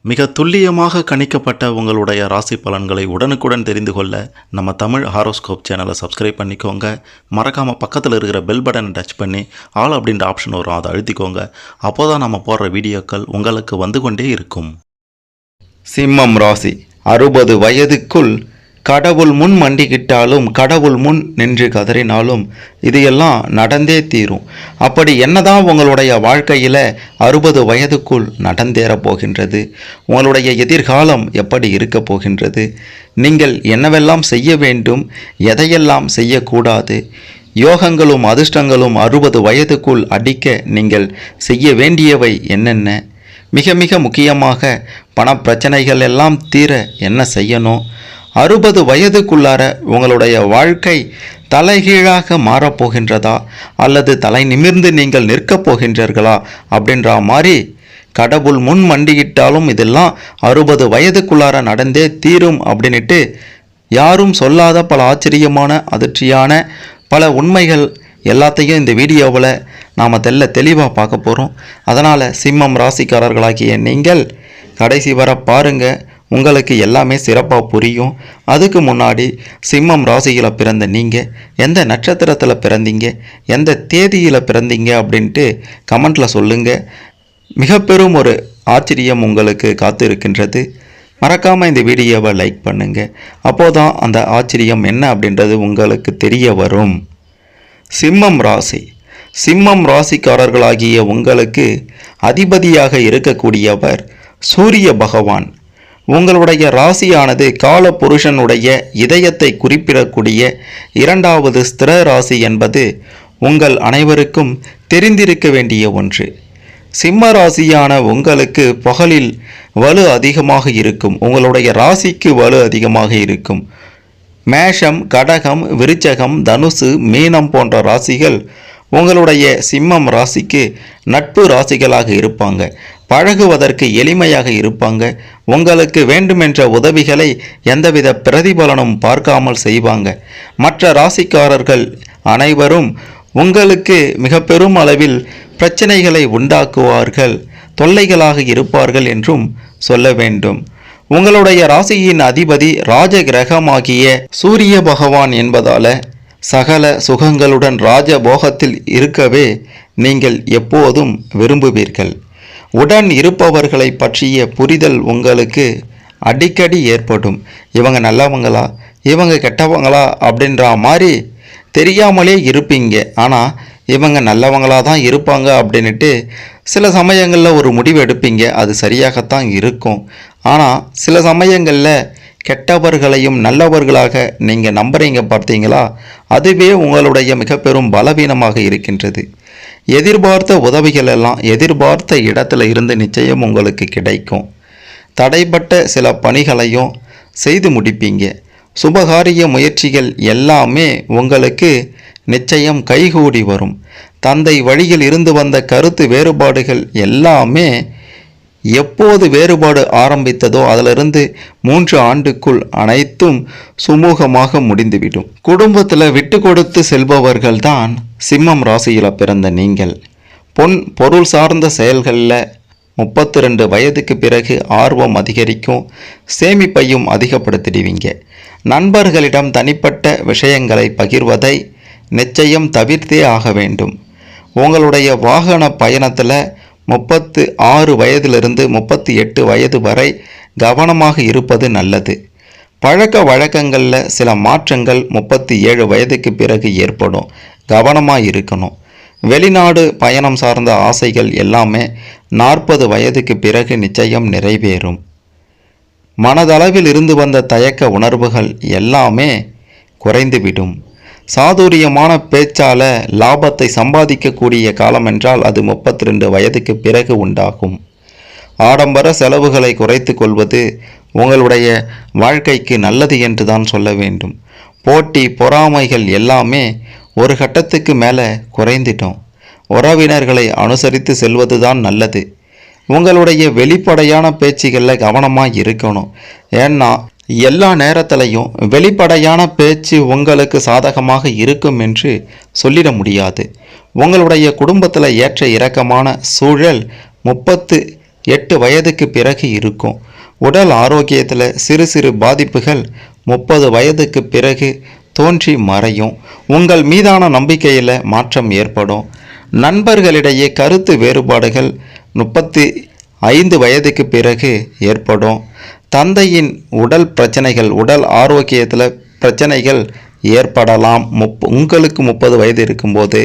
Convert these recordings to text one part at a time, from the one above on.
மிக துல்லியமாக கணிக்கப்பட்ட உங்களுடைய ராசி பலன்களை உடனுக்குடன் தெரிந்து கொள்ள நம்ம தமிழ் ஹாரோஸ்கோப் சேனலை சப்ஸ்கிரைப் பண்ணிக்கோங்க. மறக்காமல் பக்கத்தில் இருக்கிற பெல் பட்டனை டச் பண்ணி ஆல் அப்படின்ற ஆப்ஷன் வரும், அதை அழுத்திக்கோங்க. அப்போ தான் நம்ம போடுற வீடியோக்கள் உங்களுக்கு வந்து கொண்டே இருக்கும். சிம்மம் ராசி 60 வயதுக்குள் கடவுள் முன் மண்டிக்கிட்டாலும் கடவுள் முன் நின்று கதறினாலும் இது எல்லாம் நடந்தே தீரும். அப்படி என்னதான் உங்களுடைய வாழ்க்கையில் 60 வயதுக்குள் நடந்தேறப் போகின்றது? உங்களுடைய எதிர்காலம் எப்படி இருக்க போகின்றது? நீங்கள் என்னவெல்லாம் செய்ய வேண்டும், எதையெல்லாம் செய்யக்கூடாது? யோகங்களும் அதிர்ஷ்டங்களும் 60 வயதுக்குள் அடிக்க நீங்கள் செய்ய வேண்டியவை என்னென்ன? மிக மிக முக்கியமாக பணப்பிரச்சனைகள் எல்லாம் தீர என்ன செய்யணும்? 60 வயதுக்குள்ளார உங்களுடைய வாழ்க்கை தலைகீழாக மாறப்போகின்றதா அல்லது தலை நிமிர்ந்து நீங்கள் நிற்கப் போகின்றீர்களா அப்படின்ற மாதிரி கடவுள் முன் மண்டியிட்டாலும் இதெல்லாம் 60 வயதுக்குள்ளார நடந்தே தீரும் அப்படின்ட்டு யாரும் சொல்லாத பல ஆச்சரியமான அதிர்ச்சியான பல உண்மைகள் எல்லாத்தையும் இந்த வீடியோவில் நாம் தெளிவாக பார்க்க போகிறோம். அதனால் சிம்மம் ராசிக்காரர்களாகிய நீங்கள் கடைசி வர பாருங்கள், உங்களுக்கு எல்லாமே சிறப்பாக புரியும். அதுக்கு முன்னாடி சிம்மம் ராசியில் பிறந்த நீங்கள் எந்த நட்சத்திரத்தில் பிறந்தீங்க, எந்த தேதியில் பிறந்தீங்க அப்படின்ட்டு கமெண்ட்டில் சொல்லுங்கள். மிக பெரும் ஒரு ஆச்சரியம் உங்களுக்கு காத்து இருக்கின்றது. மறக்காமல் இந்த வீடியோவை லைக் பண்ணுங்கள். அப்போதான் அந்த ஆச்சரியம் என்ன அப்படின்றது உங்களுக்கு தெரிய வரும். சிம்மம் ராசி, சிம்மம் ராசிக்காரர்களாகிய உங்களுக்கு அதிபதியாக இருக்கக்கூடியவர் சூரிய பகவான். உங்களுடைய ராசியானது கால புருஷனுடைய இதயத்தை குறிப்பிடக்கூடிய 2வது ஸ்திர ராசி என்பது உங்கள் அனைவருக்கும் தெரிந்திருக்க வேண்டிய ஒன்று. சிம்ம ராசியான உங்களுக்கு பகலில் வலு அதிகமாக இருக்கும், உங்களுடைய ராசிக்கு வலு அதிகமாக இருக்கும். மேஷம், கடகம், விருச்சகம், தனுசு, மீனம் போன்ற ராசிகள் உங்களுடைய சிம்மம் ராசிக்கு நட்பு ராசிகளாக இருப்பாங்க. பழகுவதற்கு எளிமையாக இருப்பாங்க. உங்களுக்கு வேண்டுமென்ற உதவிகளை எந்தவித பிரதிபலனும் பார்க்காமல் செய்வாங்க. மற்ற ராசிக்காரர்கள் அனைவரும் உங்களுக்கு மிக பெரும் அளவில் பிரச்சனைகளை உண்டாக்குவார்கள், தொல்லைகளாக இருப்பார்கள் என்றும் சொல்ல வேண்டும். உங்களுடைய ராசியின் அதிபதி ராஜ கிரகமாகிய சூரிய பகவான் என்பதால சகல சுகங்களுடன் ராஜபோகத்தில் இருக்கவே நீங்கள் எப்போதும் விரும்புவீர்கள். உடன் இருப்பவர்களை பற்றிய புரிதல் உங்களுக்கு அடிக்கடி ஏற்படும். இவங்க நல்லவங்களா, இவங்க கெட்டவங்களா அப்படின்ற மாதிரி தெரியாமலே இருப்பீங்க. ஆனால் இவங்க நல்லவங்களாக தான் இருப்பாங்க அப்படின்ட்டு சில சமயங்களில் ஒரு முடிவு எடுப்பீங்க, அது சரியாகத்தான் இருக்கும். ஆனால் சில சமயங்களில் கெட்டவர்களையும் நல்லவர்களாக நீங்கள் நம்புறீங்க பார்த்தீங்களா, அதுவே உங்களுடைய மிக பெரும் பலவீனமாக இருக்கின்றது. எதிர்பார்த்த உதவிகள் எல்லாம் எதிர்பார்த்த இடத்துல இருந்து நிச்சயம் உங்களுக்கு கிடைக்கும். தடைப்பட்ட சில பணிகளையும் செய்து முடிப்பீங்க. சுபகாரிய முயற்சிகள் எல்லாமே உங்களுக்கு நிச்சயம் கைகூடி வரும். தந்தை வழியில் இருந்து வந்த கருத்து வேறுபாடுகள் எல்லாமே எப்போது வேறுபாடு ஆரம்பித்ததோ அதிலிருந்து 3 ஆண்டுக்குள் அனைத்தும் சுமூகமாக முடிந்துவிடும். குடும்பத்தில் விட்டு கொடுத்து செல்பவர்கள் தான் சிம்மம் ராசியில் பிறந்த நீங்கள். பொருள் சார்ந்த செயல்களில் 32 வயதுக்கு பிறகு ஆர்வம் அதிகரிக்கும், சேமிப்பையும் அதிகப்படுத்திடுவீங்க. நண்பர்களிடம் தனிப்பட்ட விஷயங்களை பகிர்வதை நிச்சயம் தவிர்த்தே ஆக வேண்டும். உங்களுடைய வாகன பயணத்தில் 36 வயதிலிருந்து 38 வயது வரை கவனமாக இருப்பது நல்லது. பழக்க வழக்கங்களில் சில மாற்றங்கள் 37 வயதுக்கு பிறகு ஏற்படும், கவனமாக இருக்கணும். வெளிநாடு பயணம் சார்ந்த ஆசைகள் எல்லாமே 40 வயதுக்கு பிறகு நிச்சயம் நிறைவேறும். மனதளவில் இருந்து வந்த தயக்க உணர்வுகள் எல்லாமே குறைந்துவிடும். சாதுரியமான பேச்சால லாபத்தை சம்பாதிக்கக்கூடிய காலம் என்றால் அது 32 வயதுக்கு பிறகு உண்டாகும். ஆடம்பர செலவுகளை குறைத்து கொள்வது உங்களுடைய வாழ்க்கைக்கு நல்லது என்று தான் சொல்ல வேண்டும். போட்டி பொறாமைகள் எல்லாமே ஒரு கட்டத்துக்கு மேலே குறைந்துட்டோம். உறவினர்களை அனுசரித்து செல்வது தான் நல்லது. உங்களுடைய வெளிப்படையான பேச்சுகளில் கவனமாக இருக்கணும். ஏன்னா எல்லா நேரத்திலையும் வெளிப்படையான பேச்சு உங்களுக்கு சாதகமாக இருக்கும் என்று சொல்லிட முடியாது. உங்களுடைய குடும்பத்தில் ஏற்ற இறக்கமான சூழல் 8 வயதுக்கு பிறகு இருக்கும். உடல் ஆரோக்கியத்தில் சிறு சிறு பாதிப்புகள் 30 வயதுக்கு பிறகு தோன்றி மறையும். உங்கள் மீதான நம்பிக்கையில் மாற்றம் ஏற்படும். நண்பர்களிடையே கருத்து வேறுபாடுகள் 35 வயதுக்கு பிறகு ஏற்படும். தந்தையின் உடல் பிரச்சனைகள், உடல் ஆரோக்கியத்தில் பிரச்சனைகள் ஏற்படலாம். உங்களுக்கு 30 வயது இருக்கும்போது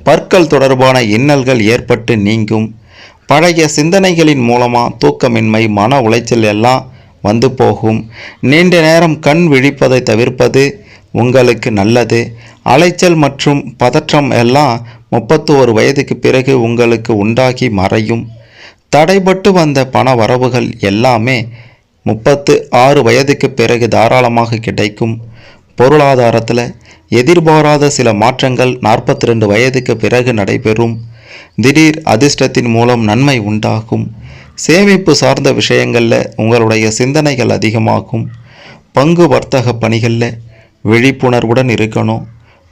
பற்கள் தொடர்பான இன்னல்கள் ஏற்பட்டு நீங்கும். பழைய சிந்தனைகளின் மூலமாக தூக்கமின்மை, மன உளைச்சல் எல்லாம் வந்து போகும். நீண்ட நேரம் கண் விழிப்பதை தவிர்ப்பது உங்களுக்கு நல்லது. அலைச்சல் மற்றும் பதற்றம் எல்லாம் 31 வயதுக்கு பிறகு உங்களுக்கு உண்டாகி மறையும். தடைபட்டு வந்த பண வரவுகள் எல்லாமே 36 வயதுக்கு பிறகு தாராளமாக கிடைக்கும். பொருளாதாரத்தில் எதிர்பாராத சில மாற்றங்கள் 42 வயதுக்கு பிறகு நடைபெறும். திடீர் அதிர்ஷ்டத்தின் மூலம் நன்மை உண்டாகும். சேமிப்பு சார்ந்த விஷயங்களில் உங்களுடைய சிந்தனைகள் அதிகமாகும். பங்கு வர்த்தக பணிகளில் விழிப்புணர்வுடன் இருக்கணும்.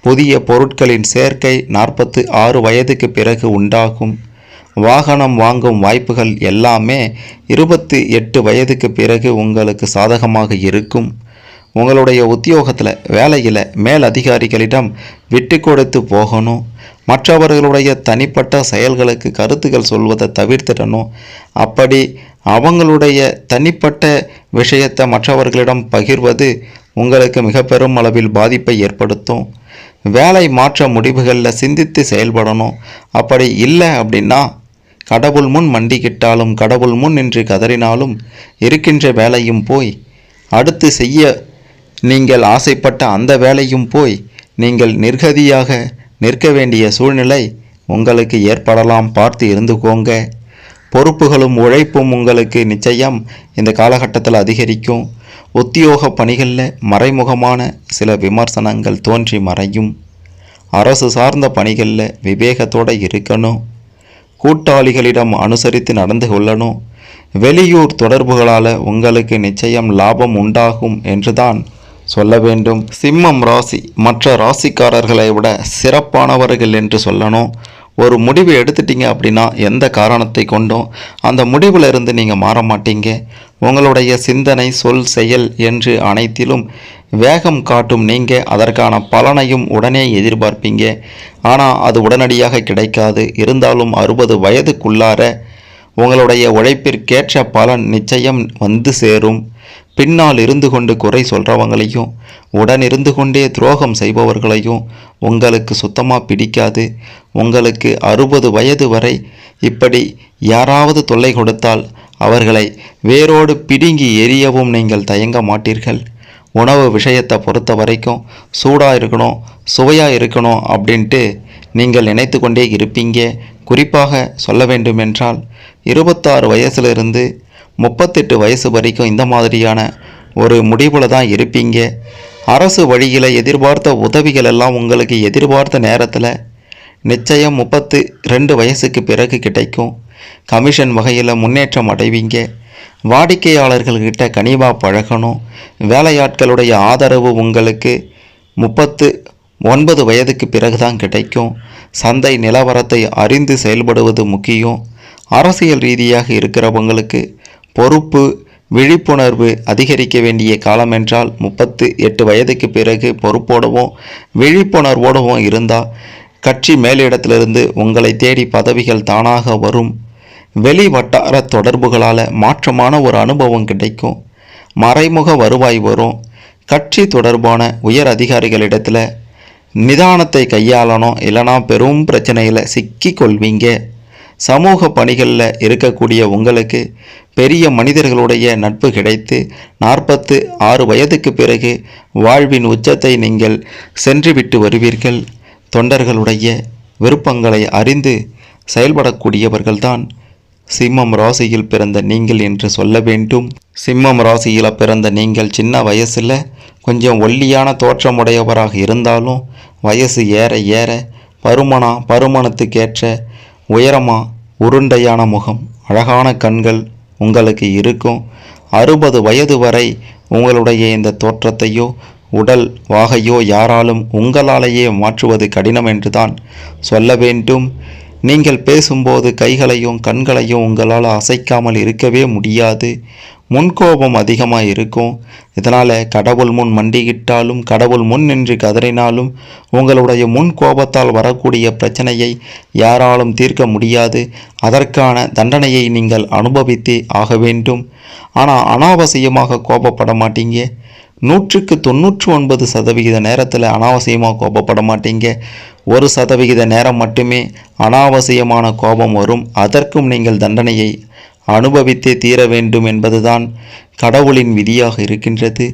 புதிய பொருட்களின் சேர்க்கை 46 வயதுக்கு பிறகு உண்டாகும். வாகனம் வாங்கும் வாய்ப்புகள் எல்லாமே 28 வயதுக்கு பிறகு உங்களுக்கு சாதகமாக இருக்கும். உங்களுடைய உத்தியோகத்தில், வேலையில் மேல் அதிகாரிகளிடம் விட்டு கொடுத்து போகணும். மற்றவர்களுடைய தனிப்பட்ட செயல்களுக்கு கருத்துக்கள் சொல்வதை தவிர்த்திடணும். அப்படி அவங்களுடைய தனிப்பட்ட விஷயத்தை மற்றவர்களிடம் பகிர்வது உங்களுக்கு மிக பெரும் அளவில் பாதிப்பை ஏற்படுத்தும். வேலை மாற்ற முடிவுகளில் சிந்தித்து செயல்படணும். அப்படி இல்லை அப்படின்னா கடவுள் முன் மண்டிக்கிட்டாலும், கடவுள் முன் நின்று கதறினாலும் இருக்கின்ற வேலையும் போய், அடுத்து செய்ய நீங்கள் ஆசைப்பட்ட அந்த வேலையும் போய் நீங்கள் நிர்கதியாக நிற்க வேண்டிய சூழ்நிலை உங்களுக்கு ஏற்படலாம். பார்த்து இருந்துக்கோங்க. பொறுப்புகளும் உழைப்பும் உங்களுக்கு நிச்சயம் இந்த காலகட்டத்தில் அதிகரிக்கும். உத்தியோக பணிகளில் மறைமுகமான சில விமர்சனங்கள் தோன்றி மறையும். அரசு சார்ந்த பணிகளில் விவேகத்தோடு இருக்கணும். கூட்டாளிகளிடம் அனுசரித்து நடந்து கொள்ளணும். வெளியூர் தொடர்புகளால் உங்களுக்கு நிச்சயம் லாபம் உண்டாகும் என்றுதான் சொல்ல வேண்டும். சிம்மம் ராசி மற்ற ராசிக்காரர்களை விட சிறப்பானவர்கள் என்று சொல்லணும். ஒரு முடிவு எடுத்துட்டீங்க அப்படின்னா எந்த காரணத்தை கொண்டும் அந்த முடிவில் இருந்து நீங்கள் மாற மாட்டீங்க. உங்களுடைய சிந்தனை, சொல், செயல் என்று அனைத்திலும் வேகம் காட்டும் நீங்கள் அதற்கான பலனையும் உடனே எதிர்பார்ப்பீங்க. ஆனால் அது உடனடியாக கிடைக்காது. இருந்தாலும் 60 வயதுக்குள்ளார உங்களுடைய உழைப்பிற்கேற்ற பலன் நிச்சயம் வந்து சேரும். பின்னால் இருந்து கொண்டு குறை சொல்கிறவங்களையும், உடன் இருந்து கொண்டே துரோகம் செய்பவர்களையும் உங்களுக்கு சுத்தமாக பிடிக்காது. உங்களுக்கு 60 வயது வரை இப்படி யாராவது தொல்லை கொடுத்தால் அவர்களை வேரோடு பிடுங்கி எரியவும் நீங்கள் தயங்க மாட்டீர்கள். உணவு விஷயத்தை பொறுத்த வரைக்கும் சூடாக இருக்கணும், சுவையாக இருக்கணும் அப்படின்ட்டு நீங்கள் நினைத்து கொண்டே இருப்பீங்க. குறிப்பாக சொல்ல வேண்டுமென்றால் 26 வயசுலேருந்து 38 வயசு வரைக்கும் இந்த மாதிரியான ஒரு முடிவில் தான் இருப்பீங்க. அரசு வழியில் எதிர்பார்த்த உதவிகள் எல்லாம் உங்களுக்கு எதிர்பார்த்த நேரத்தில் நிச்சயம் 32 வயசுக்கு பிறகு கிடைக்கும். கமிஷன் வகையில் முன்னேற்றம் அடைவீங்க. வாடிக்கையாளர்கள்கிட்ட கனிவாக பழகணும். வேலையாட்களுடைய ஆதரவு உங்களுக்கு 39 வயதுக்கு பிறகு தான் கிடைக்கும். சந்தை நிலவரத்தை அறிந்து செயல்படுவது முக்கியம். அரசியல் ரீதியாக இருக்கிறவங்களுக்கு பொறுப்பு, விழிப்புணர்வு அதிகரிக்க வேண்டிய காலம் என்றால் 38 வயதுக்கு பிறகு பொறுப்போடவும் விழிப்புணர்வோடவும் இருந்தால் கட்சி மேலிடத்திலிருந்து உங்களை தேடி பதவிகள் தானாக வரும். வெளி வட்டார தொடர்புகளால் மாற்றமான ஒரு அனுபவம் கிடைக்கும். மறைமுக வருவாய் வரும். கட்சி தொடர்பான உயர் அதிகாரிகளிடத்தில் நிதானத்தை கையாளணும், இல்லைனா பெரும் பிரச்சனையில் சிக்கி கொள்வீங்க. சமூக பணிகளில் இருக்கக்கூடிய உங்களுக்கு பெரிய மனிதர்களுடைய நட்பு கிடைத்து 46 வயதுக்கு பிறகு வாழ்வின் உச்சத்தை நீங்கள் சென்றுவிட்டு வருவீர்கள். தொண்டர்களுடைய விருப்பங்களை அறிந்து செயல்படக்கூடியவர்கள்தான் சிம்மம் ராசியில் பிறந்த நீங்கள் என்று சொல்ல வேண்டும். சிம்மம் ராசியில் பிறந்த நீங்கள் சின்ன வயசில் கொஞ்சம் ஒல்லியான தோற்றமுடையவராக இருந்தாலும் வயசு ஏற ஏற பருமனத்துக்கேற்ற உயரமாக உருண்டையான முகம், அழகான கண்கள் உங்களுக்கு இருக்கும். 60 வயது வரை உங்களுடைய இந்த தோற்றத்தையோ உடல் வாகையோ யாராலும் உங்களாலேயே மாற்றுவது கடினம் என்று தான் சொல்ல வேண்டும். நீங்கள் பேசும்போது கைகளையும் கண்களையும் உங்களால் அசைக்காமல் இருக்கவே முடியாது. முன்கோபம் அதிகமாக இருக்கும். இதனால் கடவுள் முன் மண்டியிட்டாலும் கடவுள் முன் நின்று கதறினாலும் உங்களுடைய முன் கோபத்தால் வரக்கூடிய பிரச்சனையை யாராலும் தீர்க்க முடியாது. அதற்கான தண்டனையை நீங்கள் அனுபவித்தே ஆக வேண்டும். ஆனால் அனாவசியமாக கோபப்பட மாட்டீங்க. 99% நேரத்தில் அனாவசியமாக கோபப்பட மாட்டீங்க. 1% நேரம் மட்டுமே அனாவசியமான கோபம் வரும். அதற்கும் நீங்கள் தண்டனையை அனுபவித்தே தீர வேண்டும் என்பதுதான் கடவுளின் விதியாக இருக்கின்றது.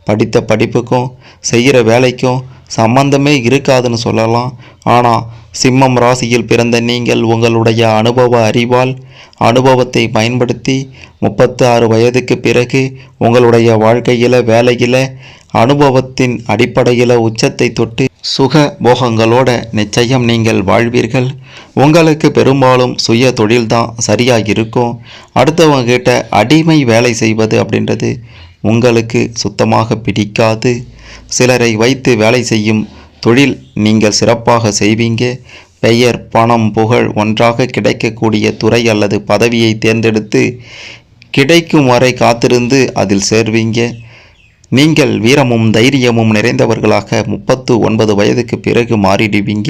படித்த படிப்புக்கும் செய்கிற வேலைக்கும் சம்பந்தமே இருக்காதுன்னு சொல்லலாம். ஆனால் சிம்மம் ராசியில் பிறந்த நீங்கள் உங்களுடைய அனுபவ அறிவால் அனுபவத்தை பயன்படுத்தி 36 வயதுக்கு பிறகு உங்களுடைய வாழ்க்கையில் வேலையில் அனுபவத்தின் அடிப்படையில் உச்சத்தை தொட்டு சுக போகங்களோட நிச்சயம் நீங்கள் வாழ்வீர்கள். உங்களுக்கு பெரும்பாலும் சுய தொழில்தான் சரியாக இருக்கும். அடுத்தவங்க கிட்ட அடிமை வேலை செய்வது அப்படின்றது உங்களுக்கு சுத்தமாக பிடிக்காது. சிலரை வைத்து வேலை செய்யும் தொழில் நீங்கள் சிறப்பாக செய்வீங்க. பெயர் பணம் புகழ் ஒன்றாக கிடைக்கக்கூடிய துறை அல்லது பதவியை தேர்ந்தெடுத்து கிடைக்கும் வரை காத்திருந்து அதில் சேர்வீங்க. நீங்கள் வீரமும் தைரியமும் நிறைந்தவர்களாக 39 வயதுக்கு பிறகு மாறிடுவீங்க.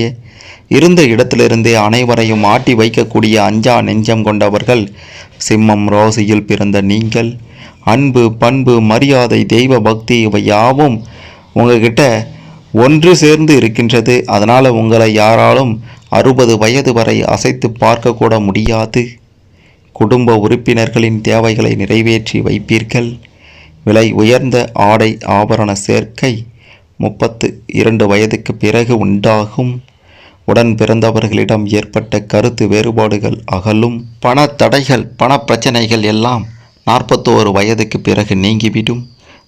இருந்த இடத்திலிருந்தே அனைவரையும் ஆட்டி வைக்கக்கூடிய அஞ்சா நெஞ்சம் கொண்டவர்கள் சிம்மம் ராசியில் பிறந்த நீங்கள். அன்பு பண்பு மரியாதை தெய்வ பக்தி இவை யாவும் உங்ககிட்ட ஒன்று சேர்ந்து இருக்கின்றது. அதனால் உங்களை யாராலும் 60 வயது வரை அசைத்து பார்க்கக்கூட முடியாது. குடும்ப உறுப்பினர்களின் தேவைகளை நிறைவேற்றி வைப்பீர்கள். விலை உயர்ந்த ஆடை ஆபரண சேர்க்கை 32 வயதுக்கு பிறகு உண்டாகும். உடன் பிறந்தவர்களிடம் ஏற்பட்ட கருத்து வேறுபாடுகள் அகலும். பண தடைகள் பண பிரச்சனைகள் எல்லாம் 41 வயதுக்கு பிறகு நீங்கிவிடும்.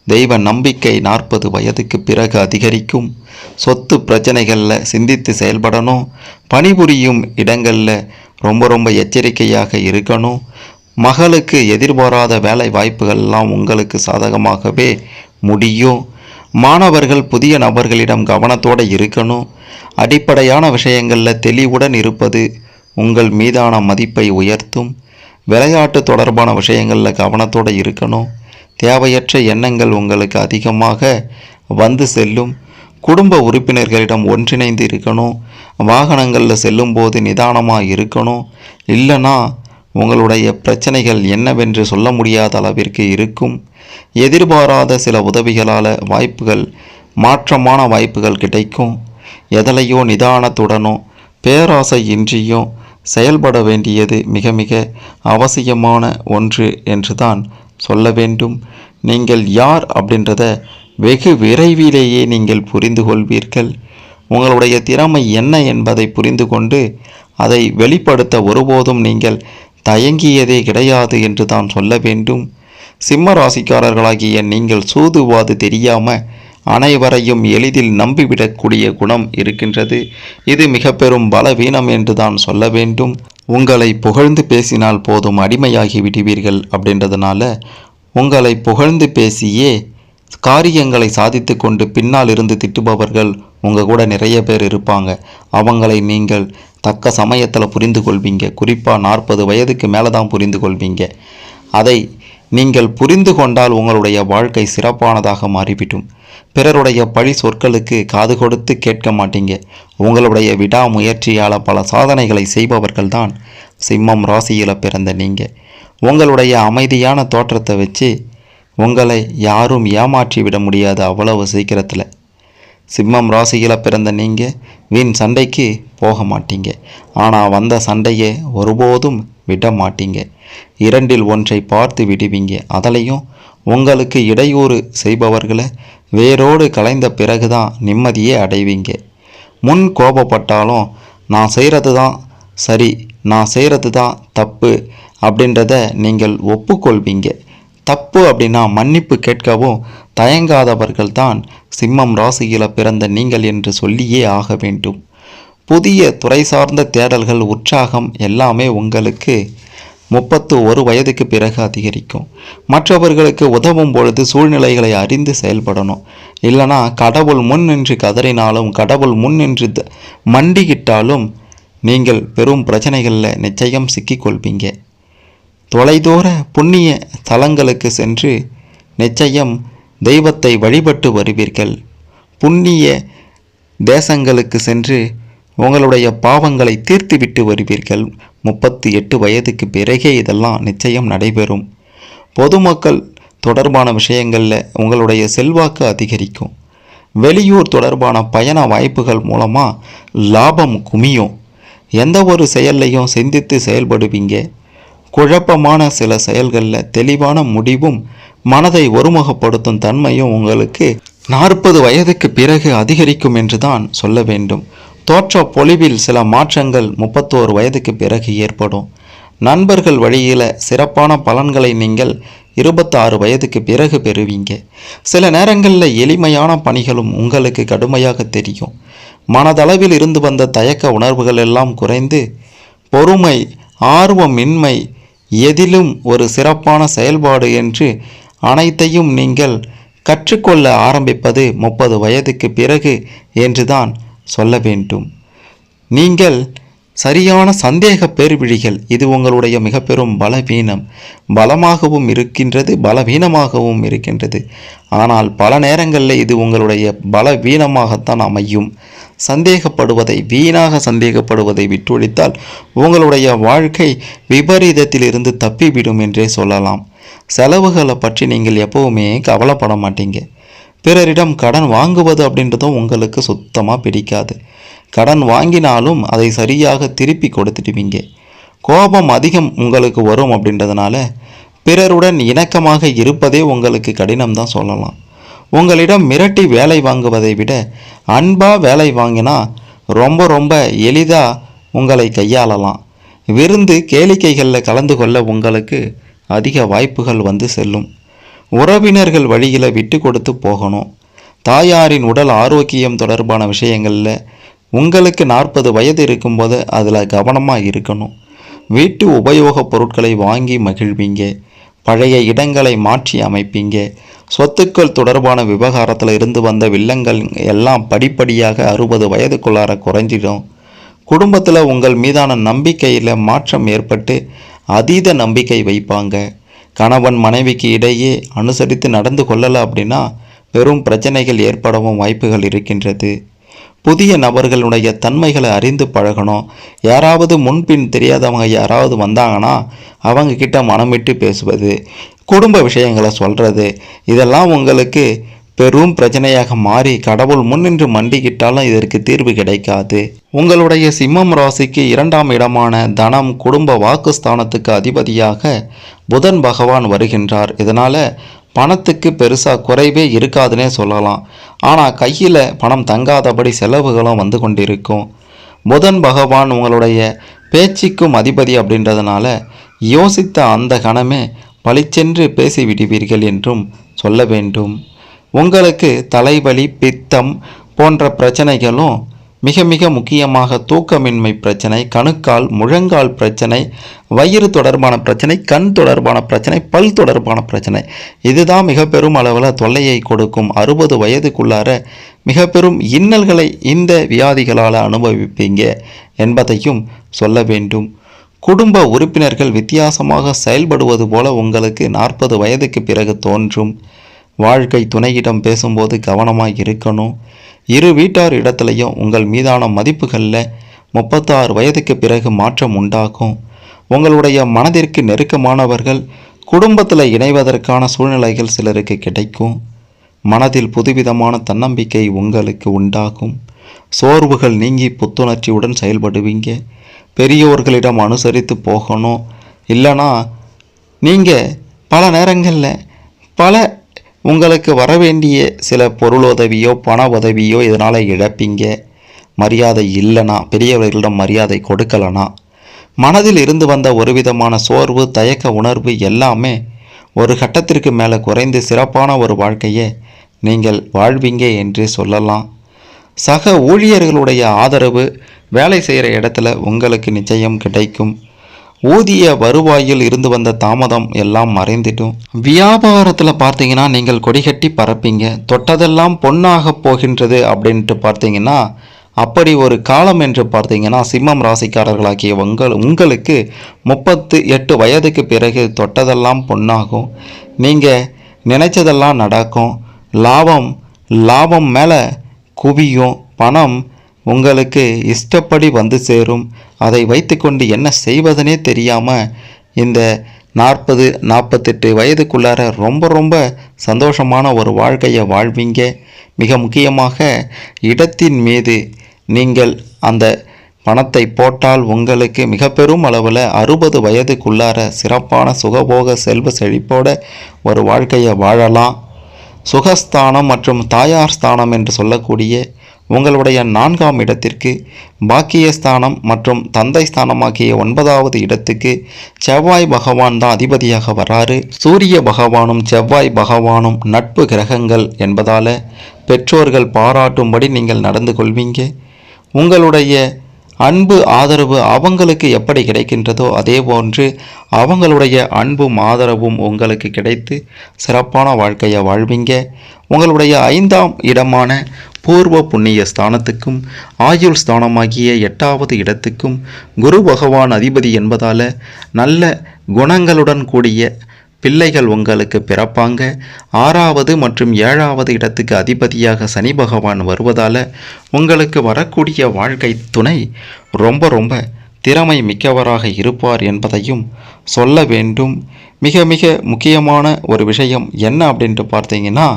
தெய்வ நம்பிக்கை 40 வயதுக்கு பிறகு அதிகரிக்கும். சொத்து பிரச்சனைகளில் சிந்தித்து செயல்படணும். பணிபுரியும் இடங்களில் ரொம்ப எச்சரிக்கையாக இருக்கணும். மகளுக்கு எதிர்பாராத வேலை வாய்ப்புகள்லாம் உங்களுக்கு சாதகமாகவே முடியும். மாணவர்கள் புதிய நபர்களிடம் கவனத்தோடு இருக்கணும். அடிப்படையான விஷயங்களில் தெளிவுடன் இருப்பது உங்கள் மீதான மதிப்பை உயர்த்தும். விளையாட்டு தொடர்பான விஷயங்களில் கவனத்தோடு இருக்கணும். தேவையற்ற எண்ணங்கள் உங்களுக்கு அதிகமாக வந்து செல்லும். குடும்ப உறுப்பினர்களிடம் ஒன்றிணைந்து இருக்கணும். வாகனங்களில் செல்லும்போது நிதானமாக இருக்கணும். இல்லைனா உங்களுடைய பிரச்சனைகள் என்னவென்று சொல்ல முடியாத அளவிற்கு இருக்கும். எதிர்பாராத சில உதவிகளால் வாய்ப்புகள் மாற்றமான வாய்ப்புகள் கிடைக்கும். எதலையோ நிதானத்துடனோ பேராசை இன்றியும் செயல்பட வேண்டியது மிக அவசியமான ஒன்று என்று தான் சொல்ல வேண்டும். நீங்கள் யார் அப்படின்றத வெகு விரைவிலேயே நீங்கள் புரிந்து கொள்வீர்கள். உங்களுடைய திறமை என்ன என்பதை புரிந்து கொண்டு அதை வெளிப்படுத்த ஒருபோதும் நீங்கள் தயங்கியதே கிடையாது என்று தான் சொல்ல வேண்டும். சிம்ம ராசிக்காரர்களாகிய நீங்கள் சூதுவாது தெரியாமல் அனைவரையும் எளிதில் நம்பிவிடக்கூடிய குணம் இருக்கின்றது. இது மிக பெரும் பலவீனம் என்று தான் சொல்ல வேண்டும். உங்களை புகழ்ந்து பேசினால் போதும் அடிமையாகி விடுவீர்கள். அப்படின்றதுனால உங்களை புகழ்ந்து பேசியே காரியங்களை சாதித்து கொண்டு பின்னால் இருந்து திட்டுபவர்கள் உங்கள் கூட நிறைய பேர் இருப்பாங்க. அவங்களை நீங்கள் தக்க சமயத்தில் புரிந்து கொள்வீங்க. குறிப்பாக 40 வயதுக்கு மேலே தான் புரிந்து கொள்வீங்க. அதை நீங்கள் புரிந்து கொண்டால் உங்களுடைய வாழ்க்கை சிறப்பானதாக மாறிவிடும். பிறருடைய பழி சொற்களுக்கு காது கொடுத்து கேட்க மாட்டீங்க. உங்களுடைய விடாமுயற்சியால் பல சாதனைகளை செய்பவர்கள் தான் சிம்மம் ராசியில் பிறந்த நீங்கள். உங்களுடைய அமைதியான தோற்றத்தை வச்சு உங்களை யாரும் ஏமாற்றி விட முடியாது அவ்வளவு சீக்கிரத்தில். சிம்மம் ராசியில் பிறந்த நீங்கள் வீண் சண்டைக்கு போக மாட்டீங்க. ஆனால் வந்த சண்டையை ஒருபோதும் விட மாட்டீங்க. 2இல் ஒன்றை பார்த்து விடுவீங்க. அதிலையும் உங்களுக்கு இடையூறு செய்பவர்களை வேரோடு கலைந்த பிறகு தான் நிம்மதியே அடைவீங்க. முன் கோபப்பட்டாலும் நான் செய்கிறது தான் சரி, நான் செய்கிறது தான் தப்பு அப்படின்றத நீங்கள் ஒப்புக்கொள்வீங்க. தப்பு அப்படின்னா மன்னிப்பு கேட்கவும் தயங்காதவர்கள் தான் சிம்மம் ராசியில் பிறந்த நீங்கள் என்று சொல்லியே ஆக வேண்டும். புதிய துறை சார்ந்த தேடல்கள் உற்சாகம் எல்லாமே உங்களுக்கு 31 வயதுக்கு பிறகு அதிகரிக்கும். மற்றவர்களுக்கு உதவும் பொழுது சூழ்நிலைகளை அறிந்து செயல்படணும். இல்லைனா கடவுள் முன் நின்று கதறினாலும் கடவுள் முன் நின்று மண்டிக்கிட்டாலும் நீங்கள் பெரும் பிரச்சனைகளில் நிச்சயம் சிக்கிக்கொள்வீங்க. தொலைதூர புண்ணிய தலங்களுக்கு சென்று நிச்சயம் தெய்வத்தை வழிபட்டு வருவீர்கள். புண்ணிய தேசங்களுக்கு சென்று உங்களுடைய பாவங்களை தீர்த்துவிட்டு வருவீர்கள். 38 வயதுக்கு பிறகே இதெல்லாம் நிச்சயம் நடைபெறும். பொதுமக்கள் தொடர்பான விஷயங்களில் உங்களுடைய செல்வாக்கு அதிகரிக்கும். வெளியூர் தொடர்பான பயண வாய்ப்புகள் மூலமாக லாபம் குமியும். எந்த ஒரு செயல்லையும் சிந்தித்து செயல்படுவீங்க. குழப்பமான சில செயல்களில் தெளிவான முடிவும் மனதை ஒருமுகப்படுத்தும் தன்மையும் உங்களுக்கு 40 வயதுக்கு பிறகு அதிகரிக்கும் என்று தான் சொல்ல வேண்டும். தோற்ற பொலிவில் சில மாற்றங்கள் 31 வயதுக்கு பிறகு ஏற்படும். நண்பர்கள் வழியில் சிறப்பான பலன்களை நீங்கள் 26 வயதுக்கு பிறகு பெறுவீங்க. சில நேரங்களில் எளிமையான பணிகளும் உங்களுக்கு கடுமையாக தெரியும். மனதளவில் இருந்து வந்த தயக்க உணர்வுகள் எல்லாம் குறைந்து பொறுமை, ஆர்வமின்மை, எதிலும் ஒரு சிறப்பான செயல்பாடு என்று அனைத்தையும் நீங்கள் கற்றுக்கொள்ள ஆரம்பிப்பது 30 வயதுக்கு பிறகு என்றுதான் சொல்ல வேண்டும். நீங்கள் சரியான சந்தேக பேர்விழிகள். இது உங்களுடைய மிக பெரும் பலவீனம். பலமாகவும் இருக்கின்றது, பலவீனமாகவும் இருக்கின்றது. ஆனால் பல நேரங்களில் இது உங்களுடைய பலவீனமாகத்தான் அமையும். சந்தேகப்படுவதை, வீணாக சந்தேகப்படுவதை விட்டொழித்தால் உங்களுடைய வாழ்க்கை விபரீதத்தில் இருந்து தப்பிவிடும் என்றே சொல்லலாம். செலவுகளை பற்றி நீங்கள் எப்பவுமே கவலைப்பட மாட்டீங்க. பிறரிடம் கடன் வாங்குவது அப்படின்றதும் உங்களுக்கு சுத்தமாக பிடிக்காது. கடன் வாங்கினாலும் அதை சரியாக திருப்பி கொடுத்துடுவீங்க. கோபம் அதிகம் உங்களுக்கு வரும் அப்படின்றதுனால பிறருடன் இணக்கமாக இருப்பதே உங்களுக்கு கடினம்தான் சொல்லலாம். உங்களிடம் மிரட்டி வேலை வாங்குவதை விட அன்பாக வேலை வாங்கினா ரொம்ப எளிதாக உங்களை கையாளலாம். விருந்து கேளிக்கைகளில் கலந்து கொள்ள உங்களுக்கு அதிக வாய்ப்புகள் வந்து செல்லும். உறவினர்கள் வழியில் விட்டு கொடுத்து போகணும். தாயாரின் உடல் ஆரோக்கியம் தொடர்பான விஷயங்களில் உங்களுக்கு 40 வயது இருக்கும்போது அதில் கவனமாக இருக்கணும். வீட்டு உபயோகப் பொருட்களை வாங்கி மகிழ்வீங்க. பழைய இடங்களை மாற்றி அமைப்பீங்க. சொத்துக்கள் தொடர்பான விவகாரத்தில் இருந்து வந்த வில்லங்கள் எல்லாம் படிப்படியாக 60 வயதுக்குள்ளார குறைஞ்சிடும். குடும்பத்தில் உங்கள் மீதான நம்பிக்கையில் மாற்றம் ஏற்பட்டு அதீத நம்பிக்கை வைப்பாங்க. கணவன் மனைவிக்கு இடையே அனுசரித்து நடந்து கொள்ளலை அப்படின்னா பெரும் பிரச்சனைகள் ஏற்படவும் வாய்ப்புகள் இருக்கின்றது. புதிய நபர்களுடைய தன்மைகளை அறிந்து பழகணும். யாராவது முன்பின் தெரியாதவங்க யாராவது வந்தாங்கன்னா அவங்க கிட்ட மனம் விட்டு பேசுவது, குடும்ப விஷயங்களை சொல்கிறது, இதெல்லாம் உங்களுக்கு பெரும் பிரச்சனையாக மாறி கடவுள் முன்னின்று மண்டிக்கிட்டாலும் இதற்கு தீர்வு கிடைக்காது. உங்களுடைய சிம்மம் ராசிக்கு 2ஆம் இடமான தனம், குடும்ப, வாக்குஸ்தானத்துக்கு அதிபதியாக புதன் பகவான் வருகின்றார். இதனால் பணத்துக்கு பெருசாக குறைவே இருக்காதுன்னே சொல்லலாம். ஆனால் கையில் பணம் தங்காதபடி செலவுகளும் வந்து கொண்டிருக்கும். புதன் பகவான் உங்களுடைய பேச்சுக்கும் அதிபதி அப்படின்றதுனால யோசித்த அந்த கணமே பளிச்சென்று பேசிவிடுவீர்கள் என்றும் சொல்ல வேண்டும். உங்களுக்கு தலைவலி, பித்தம் போன்ற பிரச்சனைகளும், மிக மிக முக்கியமாக தூக்கமின்மை பிரச்சனை, கணுக்கால், முழங்கால் பிரச்சனை, வயிறு தொடர்பான பிரச்சனை, கண் தொடர்பான பிரச்சனை, பல் தொடர்பான பிரச்சனை, இதுதான் மிக பெரும் அளவில் தொல்லையை கொடுக்கும். 60 வயதுக்குள்ளார மிக பெரும் இன்னல்களை இந்த வியாதிகளால் அனுபவிப்பீங்க என்பதையும் சொல்ல வேண்டும். குடும்ப உறுப்பினர்கள் வித்தியாசமாக செயல்படுவது போல உங்களுக்கு 40 வயதுக்கு பிறகு தோன்றும். வாழ்க்கை துணையிடம் பேசும்போது கவனமாக இருக்கணும். இரு வீட்டார் இடத்துலையும் உங்கள் மீதான மதிப்புகளில் 36 வயதுக்கு பிறகு மாற்றம் உண்டாகும். உங்களுடைய மனதிற்கு நெருக்கமானவர்கள் குடும்பத்தில் இணைவதற்கான சூழ்நிலைகள் சிலருக்கு கிடைக்கும். மனதில் புதுவிதமான தன்னம்பிக்கை உங்களுக்கு உண்டாகும். சோர்வுகள் நீங்கி புத்துணர்ச்சியுடன் செயல்படுவீங்க. பெரியோர்களிடம் அனுசரித்து போகணும். இல்லைனா நீங்கள் பல நேரங்களில் உங்களுக்கு வரவேண்டிய சில பொருளுதவியோ பண உதவியோ இதனால் இழப்பீங்க. மரியாதை இல்லைனா, பெரியவர்களிடம் மரியாதை கொடுக்கலனா, மனதில் இருந்து வந்த ஒரு விதமான சோர்வு, தயக்க உணர்வு எல்லாமே ஒரு கட்டத்திற்கு மேலே குறைந்து சிறப்பான ஒரு வாழ்க்கையை நீங்கள் வாழ்வீங்க என்றே சொல்லலாம். சக ஊழியர்களுடைய ஆதரவு வேலை செய்கிற இடத்துல உங்களுக்கு நிச்சயம் கிடைக்கும். ஊதிய வருவாயில் இருந்து வந்த தாமதம் எல்லாம் மறைந்துடும். வியாபாரத்தில் பார்த்தீங்கன்னா நீங்கள் கொடிகட்டி பறப்பீங்க. தொட்டதெல்லாம் பொன்னாக போகின்றது அப்படின்ட்டு பார்த்தீங்கன்னா அப்படி ஒரு காலம் என்று பார்த்தீங்கன்னா சிம்மம் ராசிக்காரர்களாகிய உங்களுக்கு 38 வயதுக்கு பிறகு தொட்டதெல்லாம் பொன்னாகும். நீங்கள் நினைச்சதெல்லாம் நடக்கும். லாபம் மேலே குவியும். பணம் உங்களுக்கு இஷ்டப்படி வந்து சேரும். அதை வைத்துக்கொண்டு என்ன செய்வதுனே தெரியாமல் இந்த 40-48 வயதுக்குள்ளார ரொம்ப சந்தோஷமான ஒரு வாழ்க்கையை வாழ்வீங்க. மிக முக்கியமாக இடத்தின் மீது நீங்கள் அந்த பணத்தை போட்டால் உங்களுக்கு மிக பெரும் அளவில் 60 வயதுக்குள்ளார சிறப்பான சுகபோக செல்வ செழிப்போட ஒரு வாழ்க்கையை வாழலாம். சுகஸ்தானம் மற்றும் தாயார் ஸ்தானம் என்று சொல்லக்கூடிய உங்களுடைய 4ஆம் இடத்திற்கு பாக்கியஸ்தானம் மற்றும் தந்தை ஸ்தானமாகிய 9வது இடத்துக்கு செவ்வாய் பகவான் தான் அதிபதியாக வராரு. சூரிய பகவானும் செவ்வாய் பகவானும் நட்பு கிரகங்கள் என்பதால் பெற்றோர்கள் பாராட்டும்படி நீங்கள் நடந்து கொள்வீங்க. உங்களுடைய அன்பு ஆதரவு அவங்களுக்கு எப்படி கிடைக்கின்றதோ அதே போன்று அவங்களுடைய அன்பும் ஆதரவும் உங்களுக்கு கிடைத்து சிறப்பான வாழ்க்கையை வாழ்வீங்க. உங்களுடைய 5ஆம் இடமான பூர்வ புண்ணிய ஸ்தானத்துக்கும் ஆயுள் ஸ்தானமாகிய 8வது இடத்துக்கும் குரு பகவான் அதிபதி என்பதால் நல்ல குணங்களுடன் கூடிய பிள்ளைகள் உங்களுக்கு பிறப்பாங்க. 6வது மற்றும் 7வது இடத்துக்கு அதிபதியாக சனி பகவான் வருவதால் உங்களுக்கு வரக்கூடிய வாழ்க்கை துணை ரொம்ப திறமை மிக்கவராக இருப்பார் என்பதையும் சொல்ல வேண்டும். மிக முக்கியமான ஒரு விஷயம் என்ன அப்படின்ட்டு பார்த்தீங்கன்னா,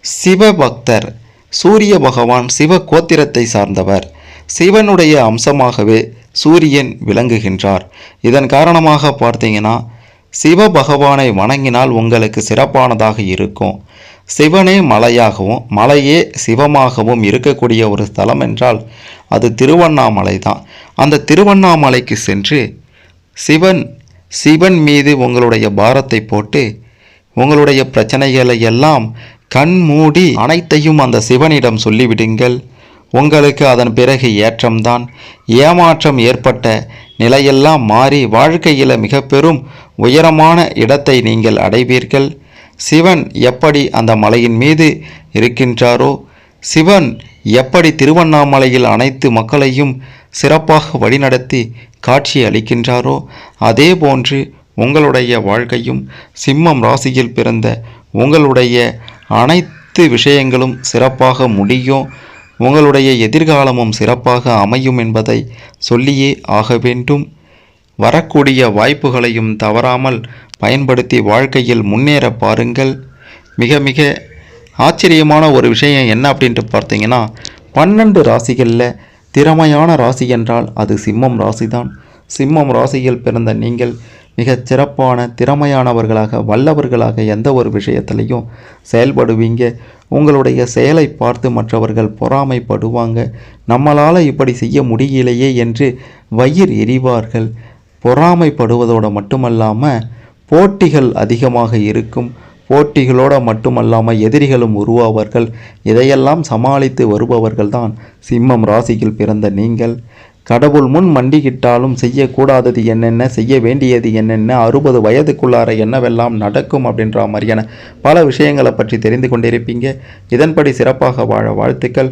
சிவபக்தர் சூரிய பகவான் சிவ கோத்திரத்தை சார்ந்தவர். சிவனுடைய அம்சமாகவே சூரியன் விளங்குகின்றார். இதன் காரணமாக பார்த்தீங்கன்னா சிவ பகவானை வணங்கினால் உங்களுக்கு சிறப்பானதாக இருக்கும். சிவனே மலையாகவும் மலையே சிவமாகவும் இருக்கக்கூடிய ஒரு ஸ்தலம் என்றால் அது திருவண்ணாமலை தான். அந்த திருவண்ணாமலைக்கு சென்று சிவன் மீது உங்களுடைய பாரத்தை போட்டு உங்களுடைய பிரச்சனைகளை எல்லாம் கண் மூடி அனைத்தையும் அந்த சிவனிடம் சொல்லிவிடுங்கள். உங்களுக்கு அதன் பிறகு ஏற்றம்தான். ஏமாற்றம் ஏற்பட்ட நிலையெல்லாம் மாறி வாழ்க்கையில் மிக பெரும் உயரமான இடத்தை நீங்கள் அடைவீர்கள். சிவன் எப்படி அந்த மலையின் மீது இருக்கின்றாரோ, சிவன் எப்படி திருவண்ணாமலையில் அனைத்து மக்களையும் சிறப்பாக வழிநடத்தி காட்சி அளிக்கின்றாரோ அதே போன்று உங்களுடைய வாழ்க்கையும் சிம்மம் ராசியில் பிறந்த உங்களுடைய அனைத்து விஷயங்களும் சிறப்பாக முடியும். உங்களுடைய எதிர்காலமும் சிறப்பாக அமையும் என்பதை சொல்லியே ஆக வேண்டும். வரக்கூடிய வாய்ப்புகளையும் தவறாமல் பயன்படுத்தி வாழ்க்கையில் முன்னேற பாருங்கள். மிக ஆச்சரியமான ஒரு விஷயம் என்ன அப்படின்ட்டு பார்த்தீங்கன்னா, 12 ராசிகளில் திறமையான ராசி என்றால் அது சிம்மம் ராசி தான். சிம்மம் ராசியில் பிறந்த நீங்கள் மிகச் சிறப்பான திறமையானவர்களாக வல்லவர்களாக எந்த ஒரு விஷயத்திலையும் செயல்படுவீங்க. உங்களுடைய செயலை பார்த்து மற்றவர்கள் பொறாமைப்படுவாங்க. நம்மளால் இப்படி செய்ய முடியலையே என்று வயிறு எறிவார்கள். பொறாமைப்படுவதோடு மட்டுமல்லாமல் போட்டிகள் அதிகமாக இருக்கும். போட்டிகளோடு மட்டுமல்லாமல் எதிரிகளும் உருவாவார்கள். இதையெல்லாம் சமாளித்து வருபவர்கள் தான் சிம்மம் ராசியில் பிறந்த நீங்கள். கடவுள் முன் மண்டிக்கிட்டாலும் செய்யக்கூடாதது என்னென்ன, செய்ய வேண்டியது என்னென்ன, 60 வயதுக்குள்ளார என்னவெல்லாம் நடக்கும் அப்படின்ற மாதிரியான பல விஷயங்களை பற்றி தெரிந்து கொண்டிருப்பீங்க. இதன்படி சிறப்பாக வாழ வாழ்த்துக்கள்.